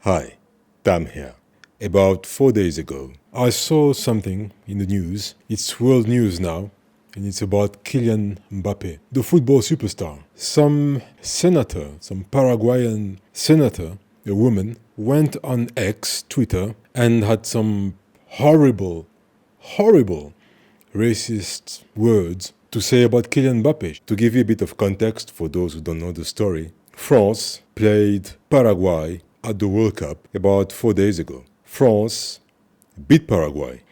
Hi, Tam here. About 4 days ago, I saw something in the news. It's world news now, and it's about Kylian Mbappé, the football superstar. Some senator, some Paraguayan senator, a woman, went on X, Twitter, and had some horrible racist words to say about Kylian Mbappé. To give you a bit of context for those who don't know the story, France played Paraguay at the World Cup about 4 days ago. France beat Paraguay,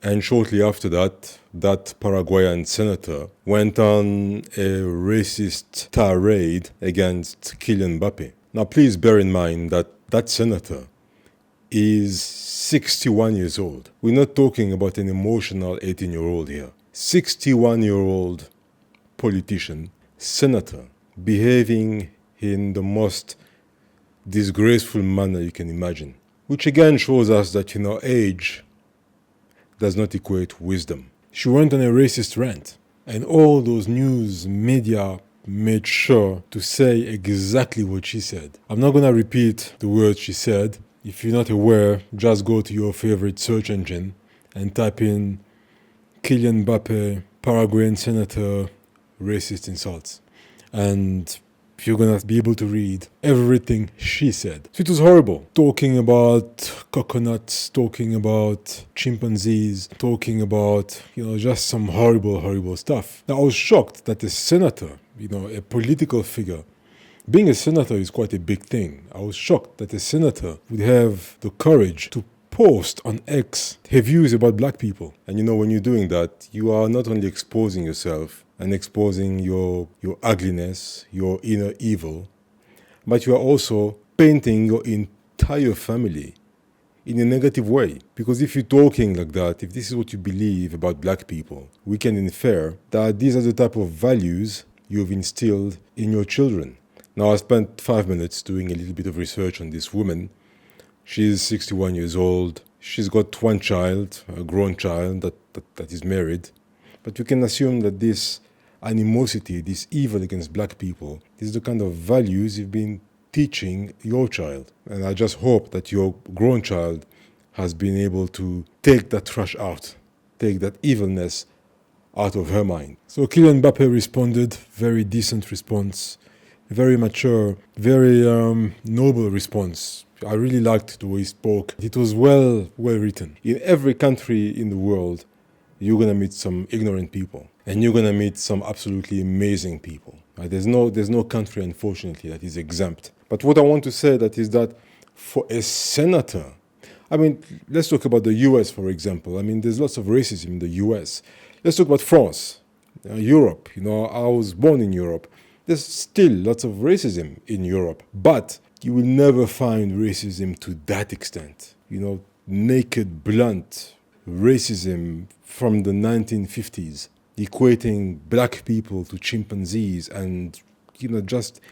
and shortly after that, that Paraguayan senator went on a racist tirade against Kylian Mbappé. Now, please bear in mind that that senator is 61 years old. We're not talking about an emotional 18-year-old here. 61-year-old politician, senator, behaving in the most disgraceful manner you can imagine. Which again shows us that, age does not equate wisdom. She went on a racist rant, and all those news media made sure to say exactly what she said. I'm not going to repeat the words she said. If you're not aware, just go to your favorite search engine and type in Kylian Mbappé, Paraguayan senator, racist insults. And you're going to be able to read everything she said. So it was horrible. Talking about coconuts, talking about chimpanzees, talking about, just some horrible stuff. Now, I was shocked that a senator, a political figure, being a senator is quite a big thing. I was shocked that a senator would have the courage to post on X her views about black people. And when you're doing that, you are not only exposing yourself and exposing your ugliness, your inner evil, but you are also painting your entire family in a negative way. Because if you're talking like that, if this is what you believe about black people, we can infer that these are the type of values you've instilled in your children. Now, I spent 5 minutes doing a little bit of research on this woman. She's 61 years old. She's got one child, a grown child that is married. But you can assume that this animosity, this evil against black people, this is the kind of values you've been teaching your child. And I just hope that your grown child has been able to take that trash out, take that evilness out of her mind. So Kylian Mbappé responded, very decent response, very mature, very noble response. I really liked the way he spoke. It was well written. In every country in the world, you're going to meet some ignorant people, and you're going to meet some absolutely amazing people. Right? There's no country, unfortunately, that is exempt. But what I want to say that for a senator, let's talk about the US, for example. There's lots of racism in the US. Let's talk about France, Europe. I was born in Europe. There's still lots of racism in Europe, but you will never find racism to that extent. Naked, blunt racism from the 1950s, equating black people to chimpanzees, and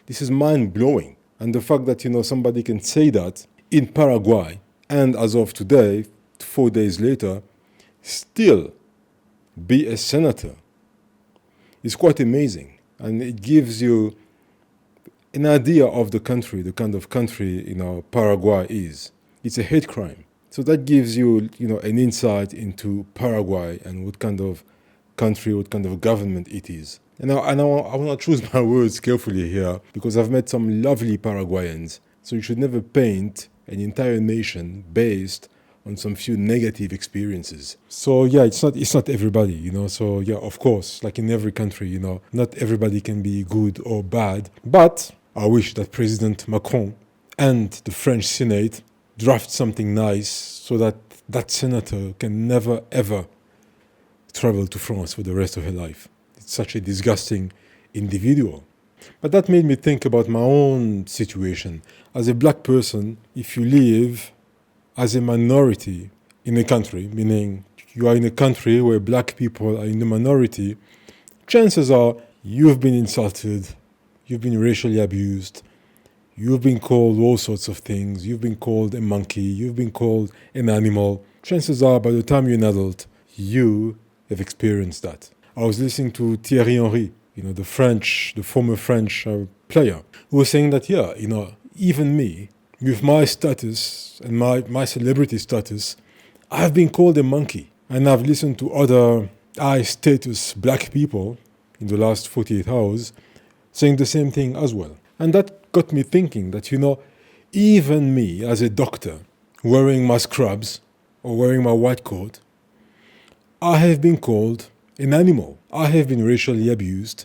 this is mind-blowing. And the fact that somebody can say that in Paraguay, and as of today, 4 days later, still be a senator is quite amazing. And it gives you an idea of the country, the kind of country, Paraguay is. It's a hate crime. So that gives you, an insight into Paraguay and what kind of country, what kind of government it is. And I want to choose my words carefully here, because I've met some lovely Paraguayans. So you should never paint an entire nation based on some few negative experiences. So yeah, it's not everybody, So yeah, of course, like in every country, not everybody can be good or bad. But I wish that President Macron and the French Senate draft something nice so that that senator can never ever travel to France for the rest of her life. It's such a disgusting individual. But that made me think about my own situation. As a black person, if you live as a minority in a country, meaning you are in a country where black people are in the minority, chances are you've been insulted, you've been racially abused, you've been called all sorts of things, you've been called a monkey, you've been called an animal. Chances are by the time you're an adult, you have experienced that. I was listening to Thierry Henry, the former French player, who was saying that, even me, with my status and my celebrity status, I've been called a monkey. And I've listened to other high status black people in the last 48 hours saying the same thing as well. And that got me thinking that, even me as a doctor, wearing my scrubs or wearing my white coat, I have been called an animal. I have been racially abused.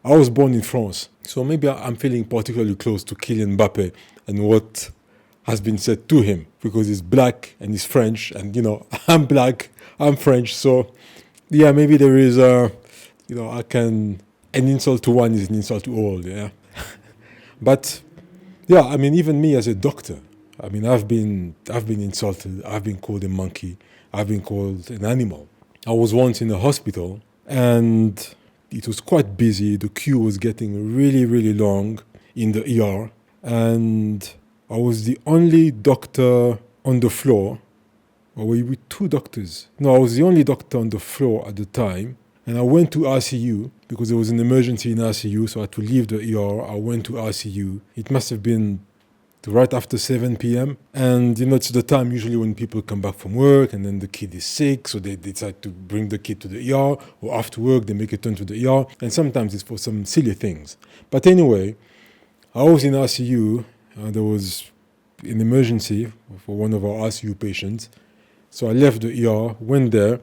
I was born in France, so maybe I'm feeling particularly close to Kylian Mbappé and what has been said to him, because he's black and he's French, and I'm black, I'm French, so yeah, maybe there is an insult to one is an insult to all, yeah. But yeah, I mean, even me as a doctor, I mean, I've been insulted, I've been called a monkey, I've been called an animal. I was once in a hospital and it was quite busy. The queue was getting really, really long in the ER, and I was the only doctor on the floor. Or were we two doctors? No, I was the only doctor on the floor at the time. And I went to RCU because there was an emergency in RCU, so I had to leave the ER. I went to RCU. It must have been right after 7 p.m. And, it's the time usually when people come back from work and then the kid is sick, so they decide to bring the kid to the ER, or after work they make a turn to the ER. And sometimes it's for some silly things. But anyway, I was in RCU. There was an emergency for one of our RCU patients. So I left the ER, went there,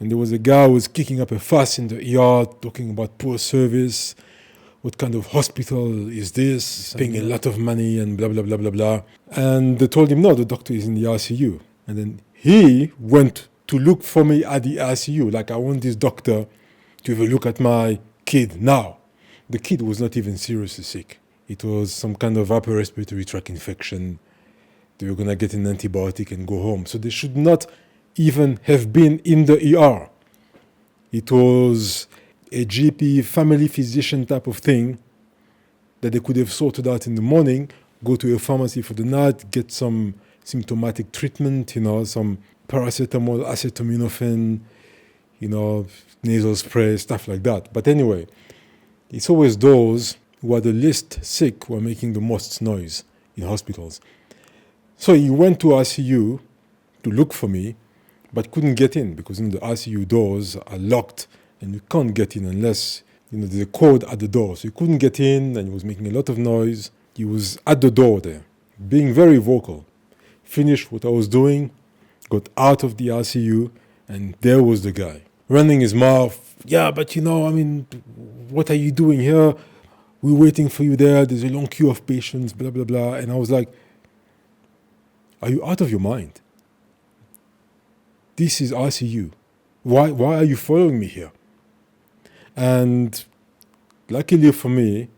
and there was a guy who was kicking up a fuss in the ER, talking about poor service. What kind of hospital is this? Paying a lot of money and blah, blah, blah, blah, blah. And they told him, no, the doctor is in the RCU. And then he went to look for me at the RCU. Like, I want this doctor to have a look at my kid now. The kid was not even seriously sick. It was some kind of upper respiratory tract infection. They were going to get an antibiotic and go home. So they should not even have been in the ER. It was a GP, family physician type of thing that they could have sorted out in the morning, go to a pharmacy for the night, get some symptomatic treatment, some paracetamol, acetaminophen, nasal spray, stuff like that. But anyway, it's always those who are the least sick who are making the most noise in hospitals. So he went to RCU to look for me, but couldn't get in because the RCU doors are locked and you can't get in unless there's a code at the door. So he couldn't get in and he was making a lot of noise. He was at the door there, being very vocal. Finished what I was doing, got out of the RCU, and there was the guy, running his mouth. Yeah, but what are you doing here? We're waiting for you there. There's a long queue of patients, blah, blah, blah. And I was like, are you out of your mind? This is RCU. Why are you following me here? And luckily for me,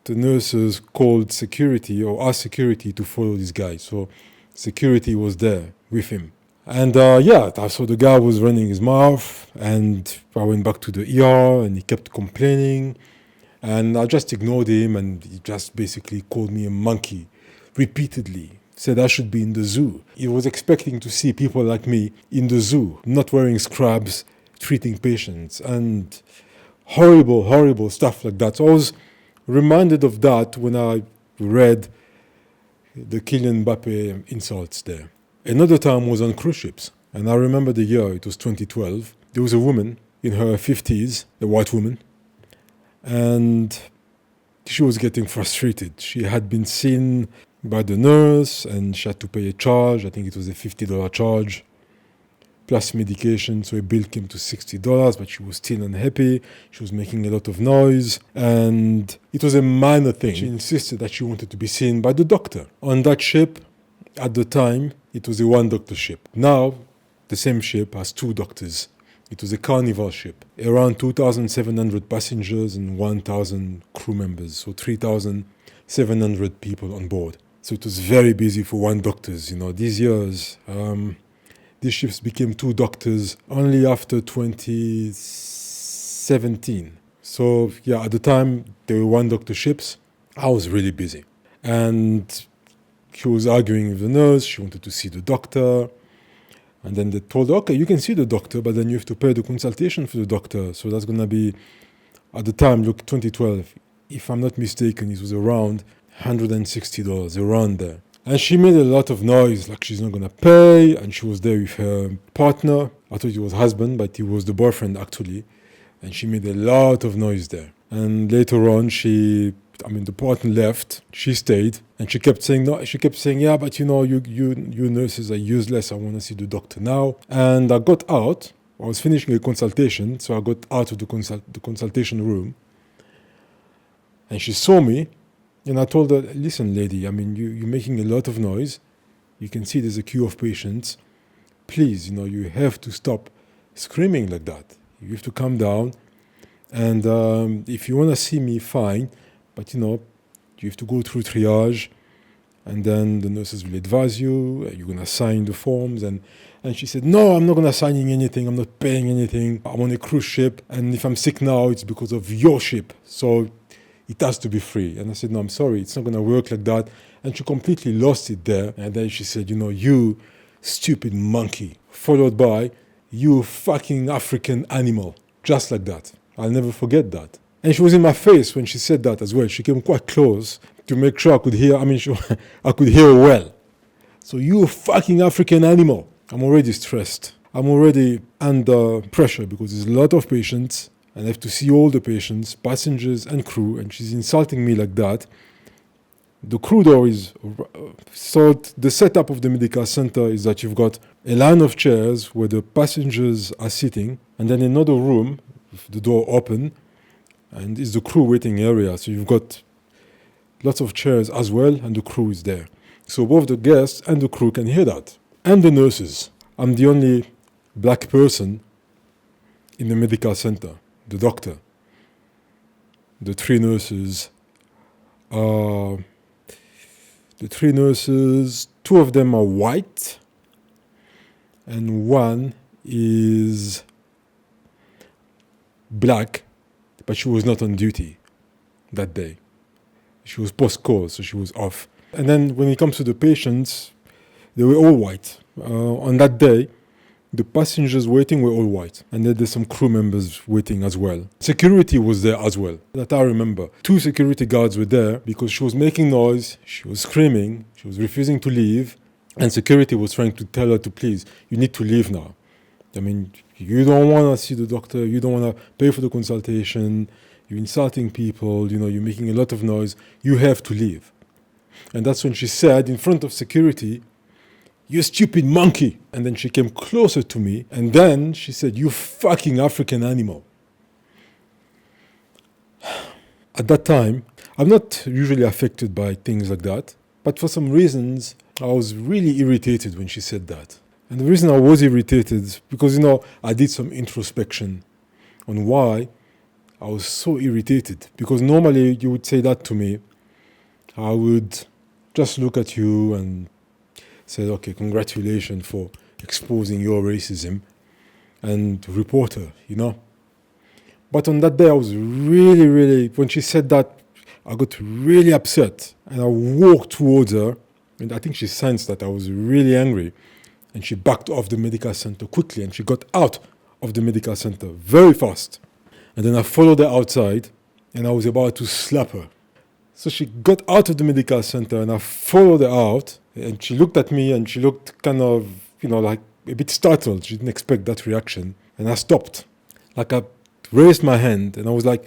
the nurses called security or asked security to follow this guy. So security was there with him. And I saw the guy was running his mouth, and I went back to the ER and he kept complaining. And I just ignored him, and he just basically called me a monkey repeatedly. Said I should be in the zoo. He was expecting to see people like me in the zoo, not wearing scrubs, treating patients, and horrible, horrible stuff like that. So I was reminded of that when I read the Kylian Mbappé insults there. Another time was on cruise ships, and I remember the year, it was 2012. There was a woman in her 50s, a white woman, and she was getting frustrated. She had been seen by the nurse and she had to pay a charge. I think it was a $50 charge plus medication, so a bill came to $60, but she was still unhappy. She was making a lot of noise, and it was a minor thing. She insisted that she wanted to be seen by the doctor. On that ship, at the time, it was a one-doctor ship. Now, the same ship has two doctors. It was a carnival ship, around 2,700 passengers and 1,000 crew members, so 3,700 people on board. So it was very busy for one doctors. These years, these ships became two doctors only after 2017. So at the time, they were one doctor ships. I was really busy. And she was arguing with the nurse. She wanted to see the doctor. And then they told her, okay, you can see the doctor, but then you have to pay the consultation for the doctor. So that's going to be, at the time, 2012, if I'm not mistaken, it was around $160 around there. And she made a lot of noise, like she's not gonna pay, and she was there with her partner. I thought it was husband, but he was the boyfriend actually. And she made a lot of noise there. And later on, the partner left, she stayed, and she kept saying, yeah, but you nurses are useless, I wanna see the doctor now. And I got out, I was finishing a consultation, so I got out of the consultation room. And she saw me, and I told her, listen, lady, you're making a lot of noise. You can see there's a queue of patients. Please, you have to stop screaming like that. You have to calm down. And if you want to see me, fine. But, you have to go through triage. And then the nurses will advise you. You're going to sign the forms. And she said, no, I'm not going to sign anything. I'm not paying anything. I'm on a cruise ship. And if I'm sick now, it's because of your ship. So it has to be free. And I said, no, I'm sorry. It's not going to work like that. And she completely lost it there. And then she said, you stupid monkey. Followed by, you fucking African animal. Just like that. I'll never forget that. And she was in my face when she said that as well. She came quite close to make sure I could hear. I could hear well. So you fucking African animal. I'm already stressed. I'm already under pressure because there's a lot of patients. And I have to see all the patients, passengers and crew. And she's insulting me like that. The crew door is... So the setup of the medical center is that you've got a line of chairs where the passengers are sitting. And then another room, with the door open. And it's the crew waiting area. So you've got lots of chairs as well. And the crew is there. So both the guests and the crew can hear that. And the nurses. I'm the only black person in the medical center. The doctor. The three nurses, two of them are white, and one is black, but she was not on duty that day. She was post-call, so she was off. And then when it comes to the patients, they were all white. On that day, the passengers waiting were all white. And then there's some crew members waiting as well. Security was there as well, that I remember. 2 security guards were there because she was making noise, she was screaming, she was refusing to leave. And security was trying to tell her to please, you need to leave now. You don't want to see the doctor, you don't want to pay for the consultation, you're insulting people, you're making a lot of noise, you have to leave. And that's when she said in front of security, you stupid monkey. And then she came closer to me. And then she said, you fucking African animal. At that time, I'm not usually affected by things like that. But for some reasons, I was really irritated when she said that. And the reason I was irritated, because, I did some introspection on why I was so irritated. Because normally you would say that to me. I would just look at you and said, okay, congratulations for exposing your racism and report her, But on that day, I was really, when she said that, I got really upset. And I walked towards her, and I think she sensed that I was really angry. And she backed off the medical center quickly, and she got out of the medical center very fast. And then I followed her outside, and I was about to slap her. So she got out of the medical center, and I followed her out. And she looked at me and she looked kind of, like a bit startled. She didn't expect that reaction. And I stopped. Like I raised my hand and I was like...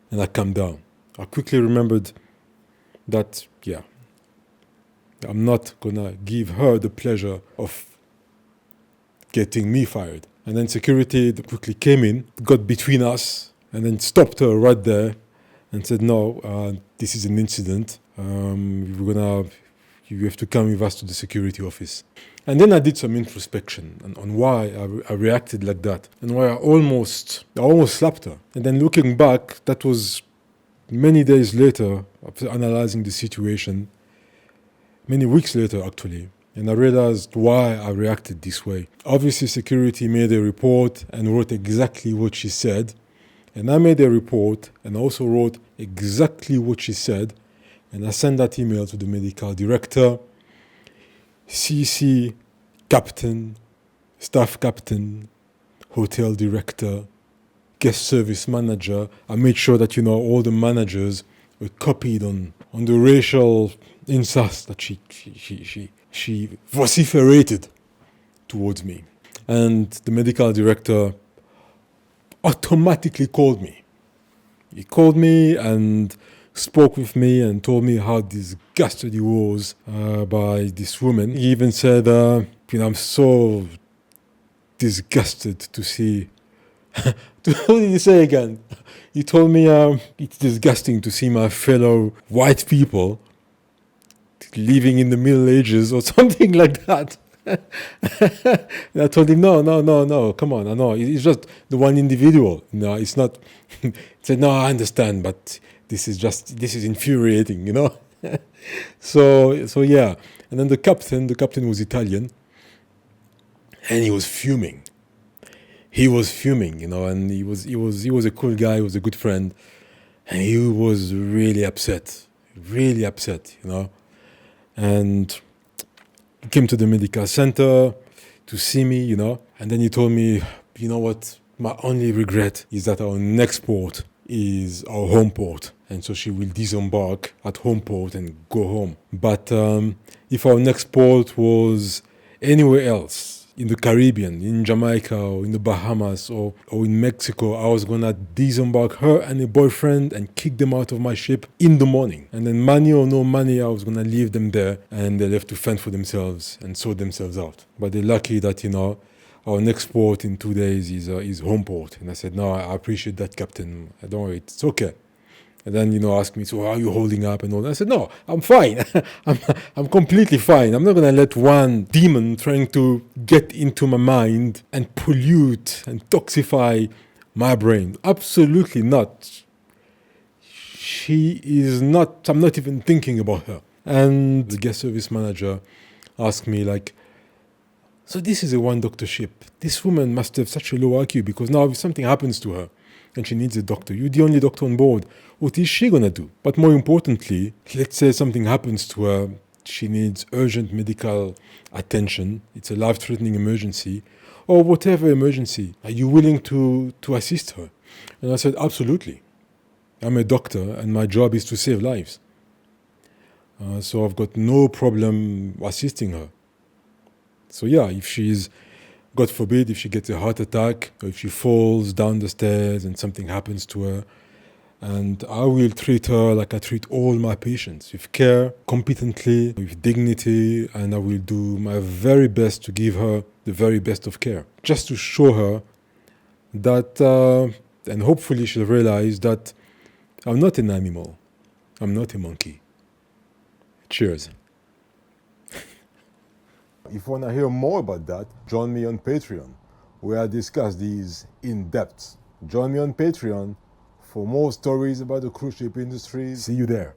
And I calmed down. I quickly remembered that, I'm not gonna give her the pleasure of getting me fired. And then security quickly came in, got between us, and then stopped her right there and said, no, this is an incident. You have to come with us to the security office. And then I did some introspection on why I reacted like that and why I almost slapped her. And then looking back, that was many days later, after analyzing the situation, many weeks later actually, and I realized why I reacted this way. Obviously, security made a report and wrote exactly what she said. And I made a report and also wrote exactly what she said. And I sent that email to the medical director, CC, captain, staff captain, hotel director, guest service manager. I made sure that, all the managers were copied on the racial insults that she vociferated towards me. And the medical director automatically called me. He called me and spoke with me and told me how disgusted he was by this woman. He even said, I'm so disgusted to see... What did he say again? He told me it's disgusting to see my fellow white people living in the Middle Ages or something like that. And I told him, no, come on, no, it's just the one individual. No, it's not. He said, no, I understand, but this is infuriating, So yeah. And then the captain was Italian, and he was fuming. And he was a cool guy, he was a good friend, and he was really upset, And he came to the medical center to see me, and then he told me, what, my only regret is that our next port is our home port. And so she will disembark at home port and go home. But if our next port was anywhere else, in the Caribbean, in Jamaica, or in the Bahamas, or in Mexico, I was going to disembark her and a boyfriend and kick them out of my ship in the morning. And then money or no money, I was going to leave them there, and they left to fend for themselves and sort themselves out. But they're lucky that, our next port in 2 days is home port. And I said, no, I appreciate that, Captain. Don't worry, it's okay. And then, asked me, so how are you holding up and all that? I said, no, I'm fine. I'm completely fine. I'm not going to let one demon trying to get into my mind and pollute and toxify my brain. Absolutely not. She is not, I'm not even thinking about her. And the guest service manager asked me, so this is a one-doctor ship. This woman must have such a low IQ because now if something happens to her, and she needs a doctor. You're the only doctor on board. What is she going to do? But more importantly, let's say something happens to her. She needs urgent medical attention. It's a life-threatening emergency. Or whatever emergency. Are you willing to assist her? And I said, absolutely. I'm a doctor and my job is to save lives. So I've got no problem assisting her. So yeah, if she's... God forbid, if she gets a heart attack or if she falls down the stairs and something happens to her, and I will treat her like I treat all my patients, with care, competently, with dignity, and I will do my very best to give her the very best of care, just to show her that, and hopefully she'll realize that I'm not an animal, I'm not a monkey. Cheers. If you want to hear more about that, join me on Patreon, where I discuss these in depth. Join me on Patreon for more stories about the cruise ship industry. See you there.